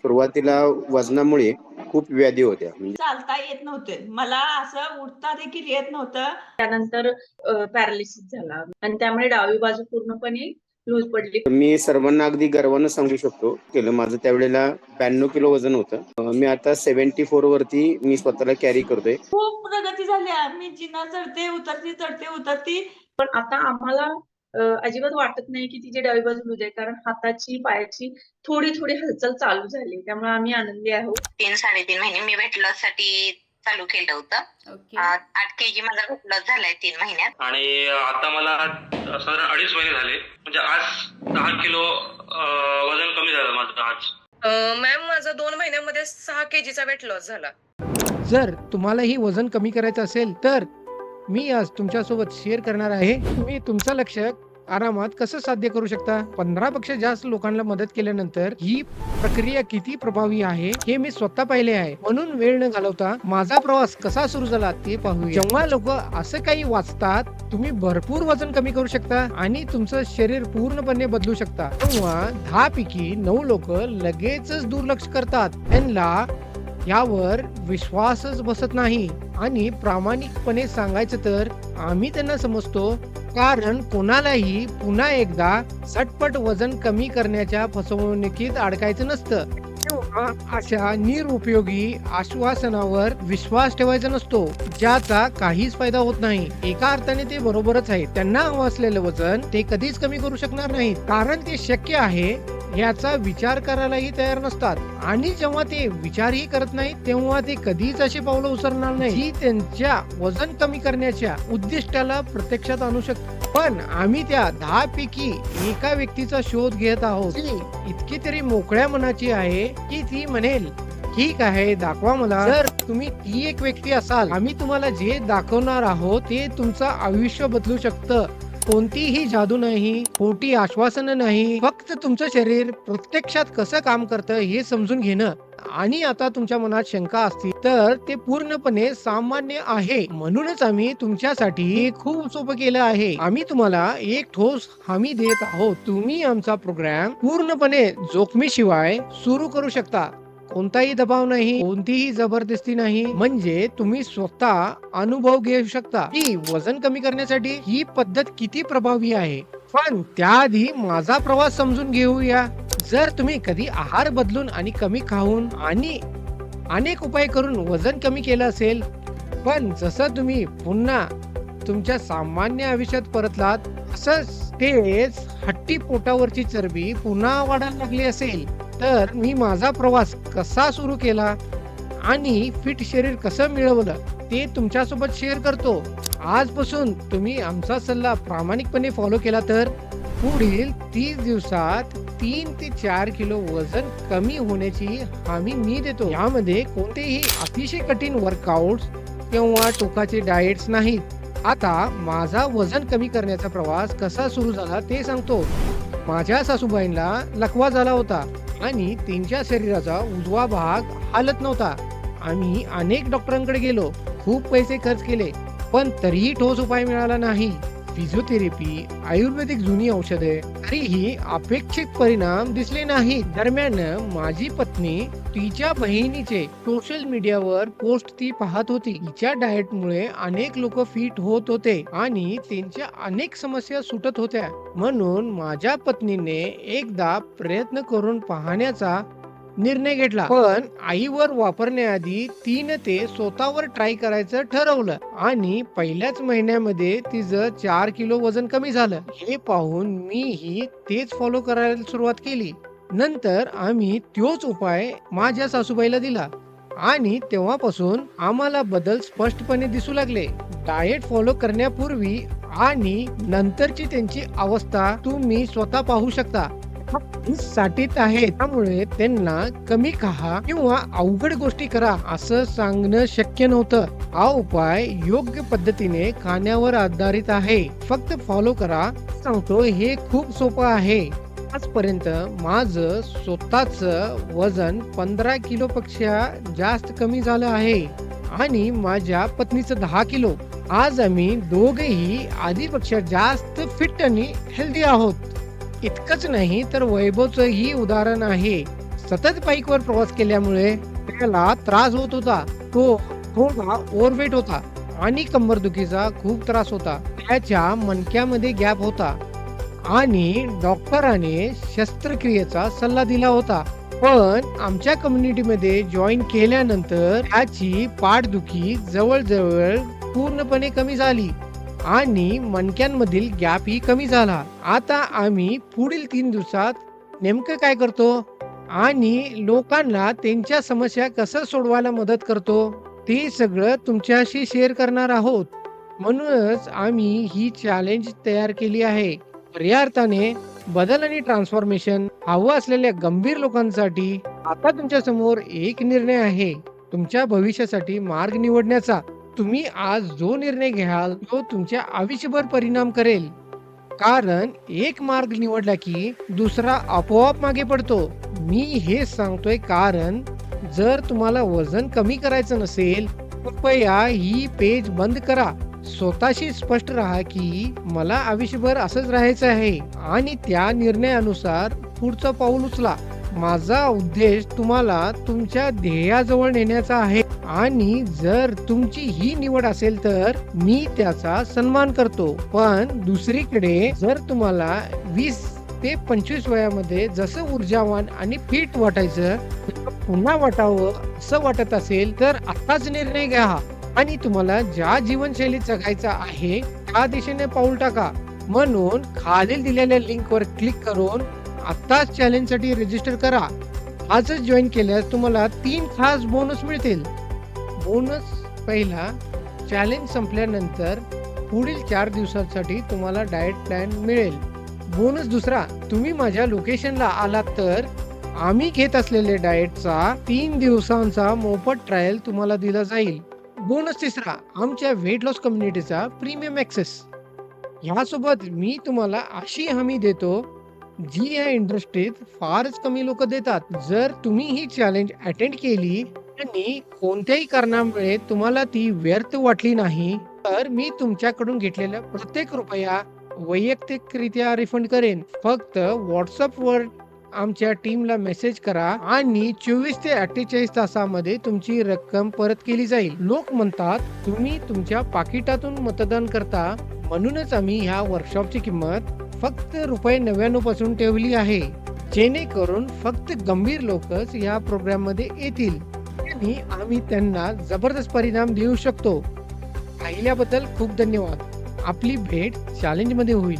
सुरुवातीला वजनामुळे खूप व्याधी होत्या. म्हणजे चालता येत नव्हते, मला असं उठता देखील येत नव्हतं. त्यानंतर पॅरालिसिस झाला आणि त्यामुळे डावी बाजू पूर्णपणे लूज पडली. मी सर्वांना अगदी गर्वानं सांगू शकतो केलं माझं त्यावेळेला 92 किलो वजन होतं. मी आता 74 वरती मी स्वतःला कॅरी करतोय. खूप प्रगती झाली. मी जिना चढते उतरती. पण आता आम्हाला अजिबात वाटत नाही की तिची डावी बाजू लूज आहे, कारण हाताची पायाची थोडी थोडी हालचाल चालू झाली, त्यामुळे आम्ही आनंदी आहोत. 3-3.5 महिने मी वेट लॉस साठी चालू केलं होतं. 8 kg माझा वेट लॉस झालाय 3 महिन्यात. आणि आता मला साधारण 2.5 महिने झाले, म्हणजे आज 10 किलो वजन कमी झालं माझं आज. मॅम माझा 2 महिन्यामध्ये 6 kgचा वेट लॉस झाला. जर तुम्हालाही वजन कमी करायचं असेल तर मी आज तुमच्यासोबत शेअर करणार आहे तुम्ही तुमचं लक्ष्य आरामात कसं साध्य करू शकता. 15 पेक्षा जास्त लोकांना मदत केल्यानंतर ही प्रक्रिया किती प्रभावी आहे हे मी स्वतः पाहिले आहे. म्हणून वेळ न घालवता माझा प्रवास कसा सुरू झाला ते पाहूया. जेव्हा लोक असं काही वाचतात तुम्ही भरपूर वजन कमी करू शकता आणि तुमचं शरीर पूर्णपणे बदलू शकता, तेव्हा 10 पैकी 9 लोक लगेचच दुर्लक्ष करतात. त्यांना यावर विश्वासच बसत नाही आणि प्रामाणिकपणे सांगायचं तर आम्ही त्यांना समजतो, कारण कोणालाही पुन्हा एकदा झटपट वजन कमी करण्याच्या फसवणुकीत अडकायचं नसतं किंवा अशा निरुपयोगी आश्वासनावर विश्वास ठेवायचा नसतो ज्याचा काहीच फायदा होत नाही. एका अर्थाने ते बरोबरच आहे. त्यांना हवं असलेलं वजन ते कधीच कमी करू शकणार नाहीत, कारण ते शक्य आहे याचा विचार करायलाही तयार नसतात. आणि जेव्हा ते विचारही करत नाही तेव्हा ते कधीच अशी पावलं उचलणार नाही जी त्यांच्या वजन कमी करण्याच्या उद्दिष्टाला प्रत्यक्षात आणू शकते. पण आम्ही त्या 10 पैकी एका व्यक्तीचा शोध घेत आहोत जी इतकी तरी मोकळ्या मनाची आहे की ती म्हणेल, ठीक आहे दाखवा मला. जर तुम्ही ती एक व्यक्ती असाल, आम्ही तुम्हाला जे दाखवणार आहोत ते तुमचं आयुष्य बदलू शकतं. कोणतीही जादू नाही, खोटी आश्वासनं नाही, फक्त तुमचं शरीर प्रत्यक्षात कसं काम करतं हे समजून घेणं. आणि आता तुमच्या मनात शंका असतील तर ते पूर्णपणे सामान्य आहे. म्हणूनच आम्ही तुमच्यासाठी हे खूप सोपं केलं आहे. आम्ही तुम्हाला एक ठोस हमी देत आहोत. तुम्ही आमचा प्रोग्राम पूर्णपणे जोखमीशिवाय सुरू करू शकता. कोणताही दबाव नाही, कोणतीही जबरदस्ती नाही. म्हणजे तुम्ही स्वतः अनुभव घेऊ शकता की वजन कमी करण्यासाठी ही पद्धत किती प्रभावी आहे. पण त्याआधी माझा प्रवास समजून घेऊया. जर तुम्ही कधी आहार बदलून आणि कमी खाऊन आणि अनेक उपाय करून वजन कमी केलं असेल, पण जसं तुम्ही पुन्हा तुमच्या सामान्य आयुष्यात परतलात असंच तेच हट्टी पोटावरची चरबी पुन्हा वाढायला लागली असेल, तर मी माझा प्रवास कसा सुरू केला आणि फिट शरीर कसं मिळवलं ते तुमच्यासोबत शेअर करतो. आजपासून तुम्ही आमचा सल्ला प्रामाणिकपणे फॉलो केला तर पुढील 30 दिवसात 3 ते 4 किलो वजन कमी होण्याची हमी मी देतो. यामध्ये कोणतेही अतिशय कठीण वर्कआउट्स किंवा टोकाचे डाएट्स नाहीत. आता माझा वजन कमी करण्याचा प्रवास कसा सुरू झाला ते सांगतो. माझ्या सासूबाईंना लकवा झाला होता आणि त्यांच्या शरीराचा उजवा भाग हालत नव्हता. आम्ही अनेक डॉक्टरांकडे गेलो, खूप पैसे खर्च केले, पण तरीही ठोस उपाय मिळाला नाही. फिजिओथेरपी, आयुर्वेदिक जुनी औषधे, तरीही अपेक्षित परिणाम दिसले नाही. दरम्यान माझी पत्नी तिच्या बहिणीचे सोशल मीडियावर पोस्ट ती पाहत होती. तिच्या डाएटमुळे अनेक लोक फिट होत होते आणि त्यांच्या अनेक समस्या सुटत होत्या. म्हणून माझ्या पत्नीने एकदा प्रयत्न करून पाहण्याचा निर्णय घेतला. पण आईवर वापरण्याआधी तिने ते स्वतःवर ट्राय करायचं ठरवलं आणि पहिल्याच महिन्यामध्ये तिचं 4 किलो वजन कमी झालं. हे पाहून मीही तेच फॉलो करायला सुरुवात केली. नंतर आम्ही तोच उपाय माझ्या सासूबाईला दिला आणि तेव्हापासून आम्हाला बदल स्पष्टपणे दिसू लागले. डाएट फॉलो करण्यापूर्वी आणि नंतरची त्यांची अवस्था तुम्ही स्वतः पाहू शकता. साठीत आहे, त्यामुळे त्यांना कमी खा किंवा अवघड गोष्टी करा असं सांगणं शक्य नव्हतं. हा उपाय योग्य पद्धतीने खाण्यावर आधारित आहे. फक्त फॉलो करा. सांगतो हे खूप सोपं आहे. आजपर्यंत माझं स्वतःच वजन 15 किलो पेक्षा जास्त कमी झालं आहे आणि माझ्या पत्नीचं 10 किलो. आज आम्ही दोघेही आधीपेक्षा जास्त फिट आणि हेल्दी आहोत. इतकंच नाही तर वैभवचं ही उदाहरण आहे. सतत बाईकवर प्रवास केल्यामुळे त्याला त्रास होत होता. तो थोडा ओव्हरवेट होता आणि कंबरदुखीचा खूप त्रास होता. त्याच्या मणक्यामध्ये गॅप होता आणि डॉक्टराने शस्त्रक्रियेचा सल्ला दिला होता. पण आमच्या कम्युनिटीमध्ये जॉईन केल्यानंतर त्याची पाठदुखी जवळजवळ पूर्णपणे कमी झाली आणि मणक्यांमधील गॅपही कमी झाला. आता आम्ही पुढील 3 दिवसात नेमकं काय करतो आणि लोकांना त्यांच्या समस्या कसं सोडवायला मदत करतो ते सगळं तुमच्याशी शेअर करणार आहोत. म्हणूनच आम्ही ही चॅलेंज तयार केली आहे. खऱ्या अर्थाने बदल आणि ट्रान्सफॉर्मेशन हवं असलेल्या गंभीर लोकांसाठी आता तुमच्या समोर एक निर्णय आहे, तुमच्या भविष्यासाठी मार्ग निवडण्याचा. तुम्ही आज जो निर्णय घ्याल तो तुमच्या आयुष्यभर परिणाम करेल. कारण एक मार्ग निवडला की दुसरा आपोआप मागे पडतो. मी हे सांगतोय कारण जर तुम्हाला वजन कमी करायचं नसेल कृपया ही पेज बंद करा. स्वतःशी स्पष्ट राहा की मला आयुष्यभर असंच राहायचं आहे आणि त्या निर्णयानुसार पुढचं पाऊल उचला. माझा उद्देश तुम्हाला तुमच्या ध्येयाजवळ नेण्याचा आहे आणि जर तुमची ही निवड असेल तर मी त्याचा सन्मान करतो. पण दुसरीकडे जर तुम्हाला 20 ते 25 वयामध्ये जसं ऊर्जावान आणि फिट वाटायचं पुन्हा वाटावं असं वाटत असेल तर आताच निर्णय घ्या आणि तुम्हाला ज्या जीवनशैलीत जगायचं आहे त्या दिशेने पाऊल टाका. म्हणून खालील दिलेल्या लिंकवर क्लिक करून आताच चॅलेंजसाठी रजिस्टर करा. आजच जॉईन केल्यास तुम्हाला 3 खास बोनस मिळतील. बोनस पहिला, चॅलेंज संपल्यानंतर पुढील 4 दिवसांसाठी तुम्हाला डाएट प्लॅन मिळेल. बोनस दुसरा, तुम्ही माझ्या लोकेशनला आलात तर आम्ही घेत असलेले डाएटचा 3 दिवसांचा मोफत ट्रायल तुम्हाला दिला जाईल. बोनस तिसरा, आमच्या वेट लॉस कम्युनिटीचा प्रीमियम ॲक्सेस. यासोबत मी तुम्हाला अशी हमी देतो जी या इंडस्ट्रीत फारच कमी लोक देतात. जर तुम्ही ही चॅलेंज अटेंड केली आणि कोणत्याही कारणामुळे तुम्हाला ती व्यर्थ वाटली नाही तर मी तुमच्याकडून घेतलेला प्रत्येक रुपया वैयक्तिकरित्या रिफंड करेन. फक्त व्हॉट्सअपवर आमच्या टीमला मेसेज करा आणि 24 ते 48 तासामध्ये तुमची रक्कम परत केली जाईल. लोक म्हणतात तुम्ही तुमच्या पाकिटातून मतदान करता, म्हणूनच आम्ही ह्या वर्कशॉपची किंमत फक्त ₹99 पासून ठेवली आहे, जेणेकरून फक्त गंभीर लोकच या प्रोग्राम मध्ये येतील आणि आम्ही त्यांना जबरदस्त परिणाम देऊ शकतो. पाहिल्याबद्दल खूप धन्यवाद. आपली भेट चॅलेंज मध्ये होईल.